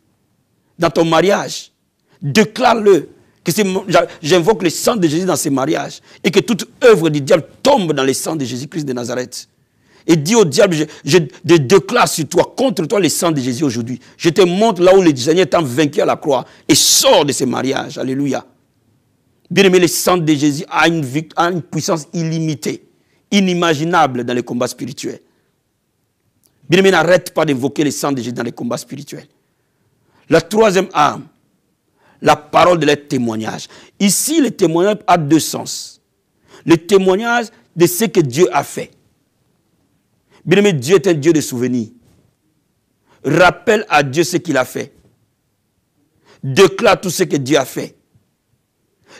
dans ton mariage. Déclare-le. J'invoque le sang de Jésus dans ces mariages et que toute œuvre du diable tombe dans le sang de Jésus-Christ de Nazareth. Et dis au diable, je déclare sur toi, contre toi, le sang de Jésus aujourd'hui. Je te montre là où le Seigneur t'a vaincu à la croix et sors de ces mariages. Alléluia. Bien-aimé, le sang de Jésus a une puissance illimitée, inimaginable dans les combats spirituels. Bien-aimé, n'arrête pas d'invoquer le sang de Jésus dans les combats spirituels. La troisième arme, la parole de leur témoignage. Ici, le témoignage a deux sens. Le témoignage de ce que Dieu a fait. Bien-aimé, Dieu est un Dieu de souvenirs. Rappelle à Dieu ce qu'il a fait. Déclare tout ce que Dieu a fait.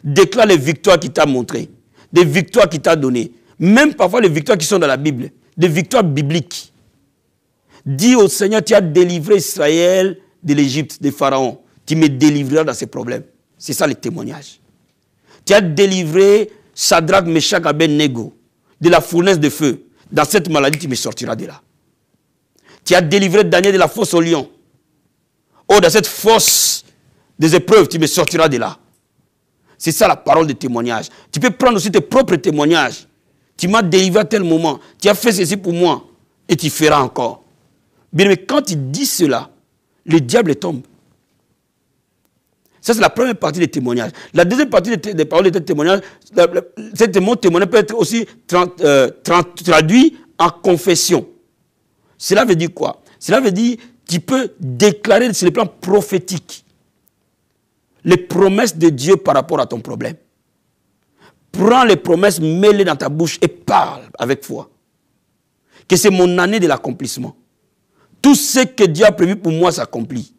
Déclare les victoires qu'il t'a montrées. Des victoires qu'il t'a données. Même parfois les victoires qui sont dans la Bible. Des victoires bibliques. Dis au Seigneur, tu as délivré Israël de l'Égypte, des pharaons. Tu me délivreras dans ces problèmes. C'est ça le témoignage. Tu as délivré Shadrach, Meshach, Abednego de la fournaise de feu. Dans cette maladie, tu me sortiras de là. Tu as délivré Daniel de la fosse au lion. Oh, dans cette fosse des épreuves, tu me sortiras de là. C'est ça la parole de témoignage. Tu peux prendre aussi tes propres témoignages. Tu m'as délivré à tel moment. Tu as fait ceci pour moi. Et tu feras encore. Bien, mais quand tu dis cela, le diable tombe. Ça, c'est la première partie des témoignages. La deuxième partie des paroles de témoignage, mon témoignage peut être aussi traduit en confession. Cela veut dire quoi? Cela veut dire que tu peux déclarer sur le plan prophétique les promesses de Dieu par rapport à ton problème. Prends les promesses, mets-les dans ta bouche et parle avec foi. Que c'est mon année de l'accomplissement. Tout ce que Dieu a prévu pour moi s'accomplit.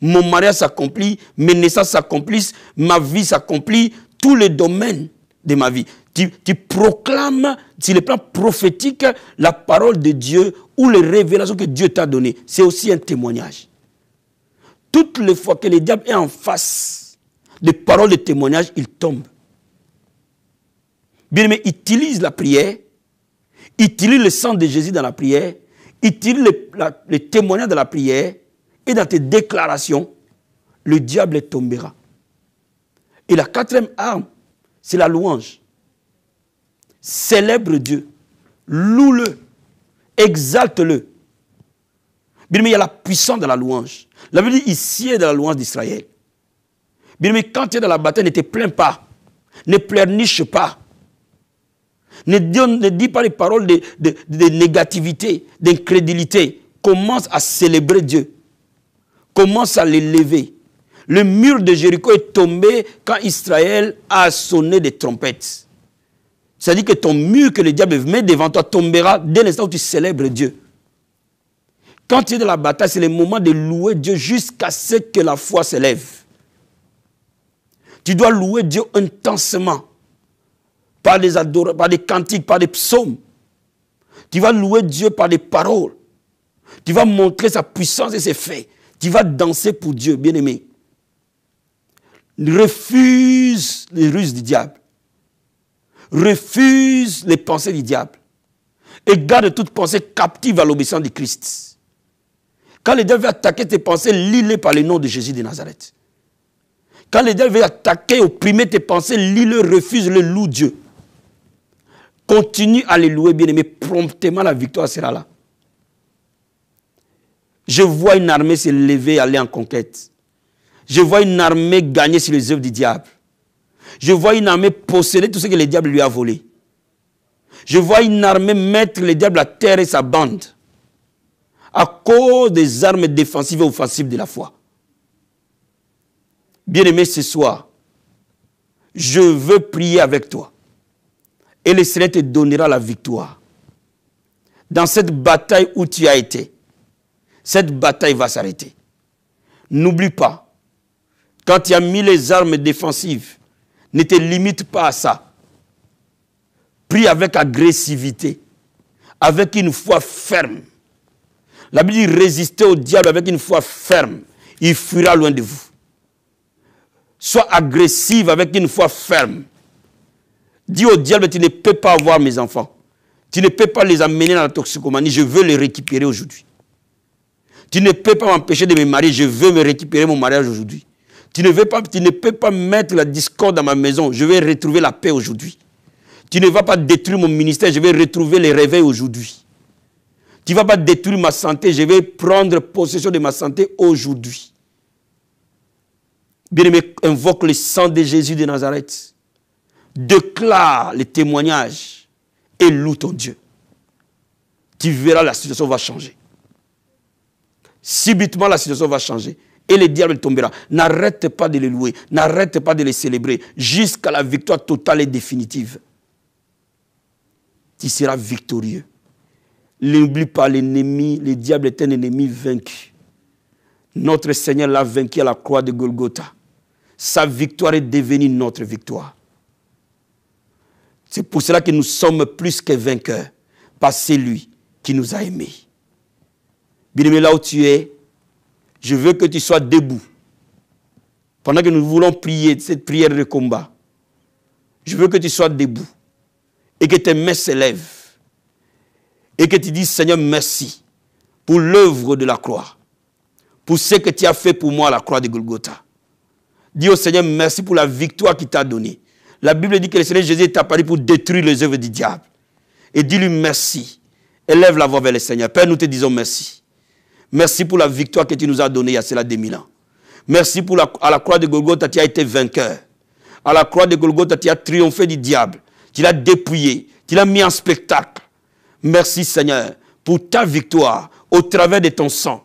Mon mariage s'accomplit, mes naissances s'accomplissent, ma vie s'accomplit, tous les domaines de ma vie. Tu proclames sur le plan prophétique la parole de Dieu ou les révélations que Dieu t'a données. C'est aussi un témoignage. Toutes les fois que le diable est en face des paroles de témoignage, il tombe. Bien aimé, utilise la prière, utilise le sang de Jésus dans la prière, utilise les témoignages de la prière, et dans tes déclarations, le diable tombera. Et la quatrième arme, c'est la louange. Célèbre Dieu, loue-le, exalte-le. Bien aimé, il y a la puissance de la louange. La Bible dit, ici est de la louange d'Israël. Bien aimé, quand tu es dans la bataille, ne te plains pas, ne pleurniche pas. Ne dis pas les paroles de négativité, d'incrédulité. Commence à célébrer Dieu. Commence à l'élever. Le mur de Jéricho est tombé quand Israël a sonné des trompettes. C'est-à-dire que ton mur que le diable met devant toi tombera dès l'instant où tu célèbres Dieu. Quand tu es dans la bataille, c'est le moment de louer Dieu jusqu'à ce que la foi s'élève. Tu dois louer Dieu intensément. Par des adorations, par des cantiques, par des psaumes. Tu vas louer Dieu par des paroles. Tu vas montrer sa puissance et ses faits. Tu vas danser pour Dieu, bien-aimé. Refuse les ruses du diable. Refuse les pensées du diable. Et garde toute pensée captive à l'obéissance de Christ. Quand le diable veut attaquer tes pensées, lis-les par le nom de Jésus de Nazareth. Quand le diable veut attaquer, opprimer tes pensées, lis-le, refuse-le, loue Dieu. Continue à les louer, bien-aimé. Promptement, la victoire sera là. Je vois une armée se lever et aller en conquête. Je vois une armée gagner sur les œuvres du diable. Je vois une armée posséder tout ce que le diable lui a volé. Je vois une armée mettre le diable à terre et sa bande à cause des armes défensives et offensives de la foi. Bien-aimé, ce soir, je veux prier avec toi. Et le Seigneur te donnera la victoire. Dans cette bataille où tu as été, cette bataille va s'arrêter. N'oublie pas, quand tu as mis les armes défensives, ne te limite pas à ça. Prie avec agressivité, avec une foi ferme. La Bible dit résister au diable avec une foi ferme. Il fuira loin de vous. Sois agressive avec une foi ferme. Dis au diable, tu ne peux pas avoir mes enfants. Tu ne peux pas les amener dans la toxicomanie. Je veux les récupérer aujourd'hui. Tu ne peux pas m'empêcher de me marier. Je veux me récupérer mon mariage aujourd'hui. Tu ne peux pas mettre la discorde dans ma maison. Je vais retrouver la paix aujourd'hui. Tu ne vas pas détruire mon ministère. Je vais retrouver les réveils aujourd'hui. Tu ne vas pas détruire ma santé. Je vais prendre possession de ma santé aujourd'hui. Bien-aimé, invoque le sang de Jésus de Nazareth. Déclare les témoignages et loue ton Dieu. Tu verras, la situation va changer. Subitement, la situation va changer. Et le diable tombera. N'arrête pas de les louer. N'arrête pas de les célébrer. Jusqu'à la victoire totale et définitive. Tu seras victorieux. N'oublie pas l'ennemi. Le diable est un ennemi vaincu. Notre Seigneur l'a vaincu à la croix de Golgotha. Sa victoire est devenue notre victoire. C'est pour cela que nous sommes plus que vainqueurs. Par celui qui nous a aimés. Bien-aimé, là où tu es, je veux que tu sois debout. Pendant que nous voulons prier cette prière de combat, je veux que tu sois debout. Et que tes mains s'élèvent. Et que tu dises, Seigneur, merci pour l'œuvre de la croix. Pour ce que tu as fait pour moi à la croix de Golgotha. Dis au Seigneur, merci pour la victoire qu'il t'a donnée. La Bible dit que le Seigneur Jésus est apparu pour détruire les œuvres du diable. Et dis-lui merci. Élève la voix vers le Seigneur. Père, nous te disons merci. Merci pour la victoire que tu nous as donnée il y a cela 2000 ans. Merci pour à la croix de Golgotha, tu as été vainqueur. À la croix de Golgotha, tu as triomphé du diable. Tu l'as dépouillé. Tu l'as mis en spectacle. Merci Seigneur pour ta victoire au travers de ton sang.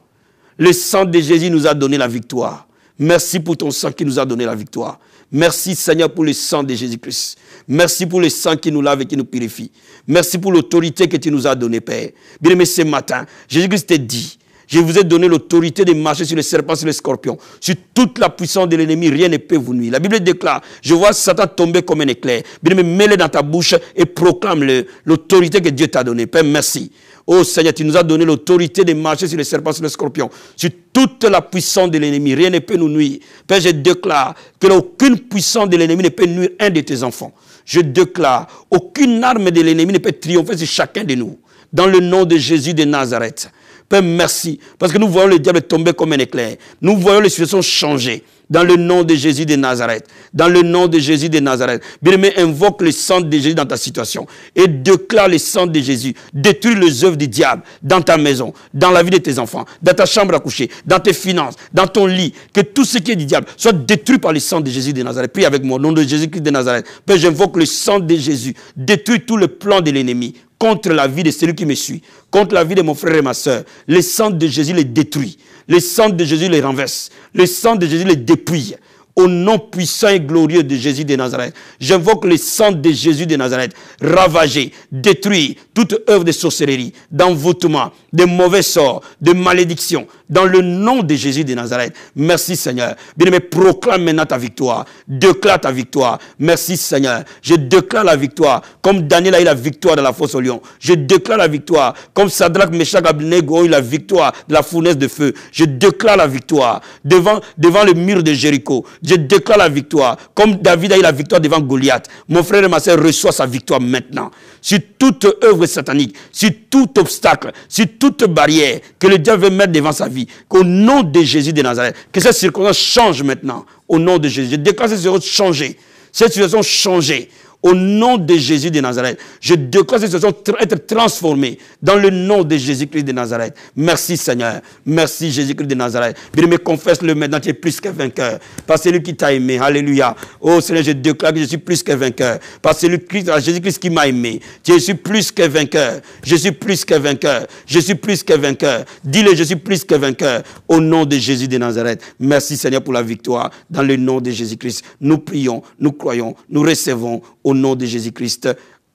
Le sang de Jésus nous a donné la victoire. Merci pour ton sang qui nous a donné la victoire. Merci Seigneur pour le sang de Jésus-Christ. Merci pour le sang qui nous lave et qui nous purifie. Merci pour l'autorité que tu nous as donnée, Père. Bien-aimé, ce matin, Jésus-Christ t'a dit, je vous ai donné l'autorité de marcher sur les serpents, sur les scorpions. Sur toute la puissance de l'ennemi, rien ne peut vous nuire. La Bible déclare, je vois Satan tomber comme un éclair. Bien-aimé, mets-le dans ta bouche et proclame-le, l'autorité que Dieu t'a donnée. Père, merci. Oh Seigneur, tu nous as donné l'autorité de marcher sur les serpents, sur les scorpions, sur toute la puissance de l'ennemi. Rien ne peut nous nuire. Père, je déclare que aucune puissance de l'ennemi ne peut nuire un de tes enfants. Je déclare, aucune arme de l'ennemi ne peut triompher sur chacun de nous. Dans le nom de Jésus de Nazareth. Père, merci. Parce que nous voyons le diable tomber comme un éclair. Nous voyons les situations changer. Dans le nom de Jésus de Nazareth. Dans le nom de Jésus de Nazareth. Bien-aimé, invoque le sang de Jésus dans ta situation. Et déclare le sang de Jésus. Détruis les œuvres du diable dans ta maison, dans la vie de tes enfants, dans ta chambre à coucher, dans tes finances, dans ton lit. Que tout ce qui est du diable soit détruit par le sang de Jésus de Nazareth. Prie avec moi, au nom de Jésus-Christ de Nazareth. Père, j'invoque le sang de Jésus. Détruis tout le plan de l'ennemi contre la vie de celui qui me suit, contre la vie de mon frère et ma soeur. Le sang de Jésus les détruit. Le sang de Jésus les renverse. Le sang de Jésus les dépouille. au nom puissant et glorieux de Jésus de Nazareth. J'invoque le sang de Jésus de Nazareth, ravager, détruire toute œuvre de sorcellerie, d'envoûtement, de mauvais sorts, de malédiction, dans le nom de Jésus de Nazareth. Merci Seigneur. Bien-aimé, proclame maintenant ta victoire. Déclare ta victoire. Merci Seigneur. Je déclare la victoire. Comme Daniel a eu la victoire dans la fosse au lion. Je déclare la victoire. Comme Sadrach, Meshach, Abednego ont eu la victoire de la fournaise de feu. Je déclare la victoire devant le mur de Jéricho. Je déclare la victoire. Comme David a eu la victoire devant Goliath. Mon frère et ma soeur reçoit sa victoire maintenant. Sur toute œuvre satanique, sur tout obstacle, sur toute barrière que le diable veut mettre devant sa vie. Qu'au nom de Jésus de Nazareth, que cette circonstance change maintenant. Au nom de Jésus. Je déclare cette situation changer. Cette situation changer. Au nom de Jésus de Nazareth, je déclare cette situation être transformée dans le nom de Jésus-Christ de Nazareth. Merci Seigneur. Merci Jésus-Christ de Nazareth. Bien-aimé, confesse-le maintenant, tu es plus que vainqueur. Par celui qui t'a aimé. Alléluia. Oh Seigneur, je déclare que je suis plus que vainqueur. Par celui Jésus-Christ qui m'a aimé. Je suis plus que vainqueur. Je suis plus que vainqueur. Je suis plus que vainqueur. Dis-le, je suis plus que vainqueur. Au nom de Jésus de Nazareth. Merci Seigneur pour la victoire. Dans le nom de Jésus-Christ. Nous prions, nous croyons, nous recevons au nom de Jésus-Christ.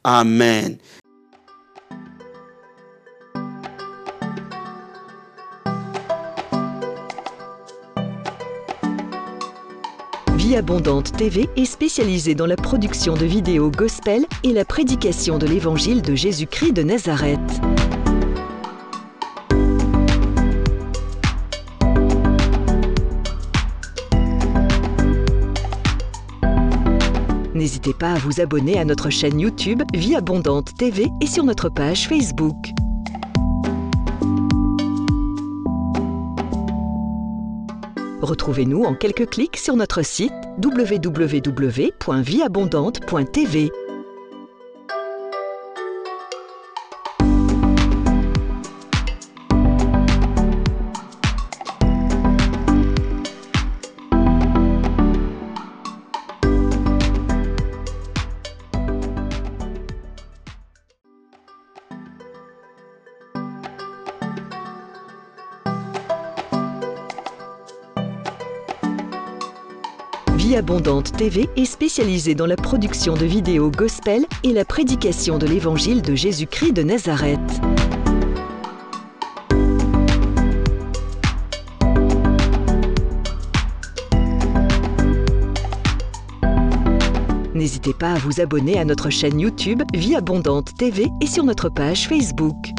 Amen. Vie Abondante TV est spécialisée dans la production de vidéos gospel et la prédication de l'évangile de Jésus-Christ de Nazareth. N'hésitez pas à vous abonner à notre chaîne YouTube Vie Abondante TV et sur notre page Facebook. Retrouvez-nous en quelques clics sur notre site www.vieabondante.tv. Vie Abondante TV est spécialisée dans la production de vidéos gospel et la prédication de l'évangile de Jésus-Christ de Nazareth. N'hésitez pas à vous abonner à notre chaîne YouTube Vie Abondante TV et sur notre page Facebook.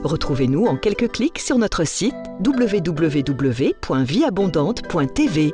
Retrouvez-nous en quelques clics sur notre site www.vieabondante.tv.